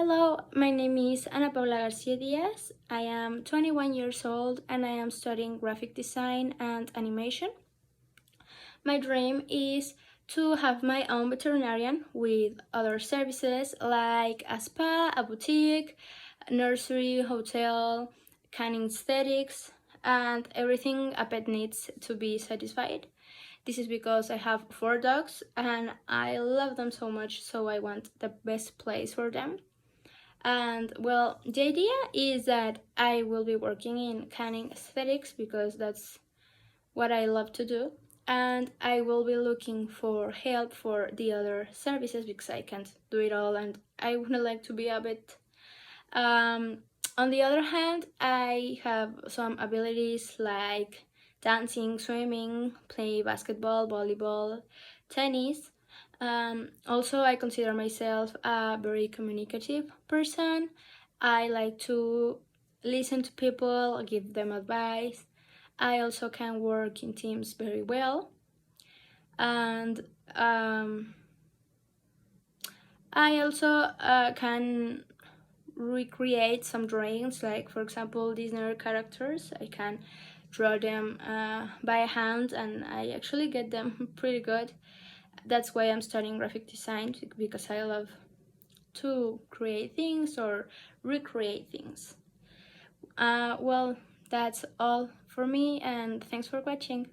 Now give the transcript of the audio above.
Hello, my name is Ana Paula Garcia Diaz. I am 21 years old and I am studying graphic design and animation. My dream is to have my own veterinarian with other services like a spa, a boutique, a nursery, hotel, canine aesthetics, and everything a pet needs to be satisfied. This is because I have 4 dogs and I love them so much, so I want the best place for them. And well, the idea is that I will be working in canning aesthetics because that's what I love to do. And I will be looking for help for the other services because I can't do it all and I would like to be a bit. On the other hand, I have some abilities like dancing, swimming, play basketball, volleyball, tennis. Also, I consider myself a very communicative person. I like to listen to people, give them advice. I also can work in teams very well. And I also can recreate some drawings, like for example Disney characters. I can draw them by hand and I actually get them pretty good. That's why I'm studying graphic design, because I love to create things or recreate things. Well, that's all for me and thanks for watching.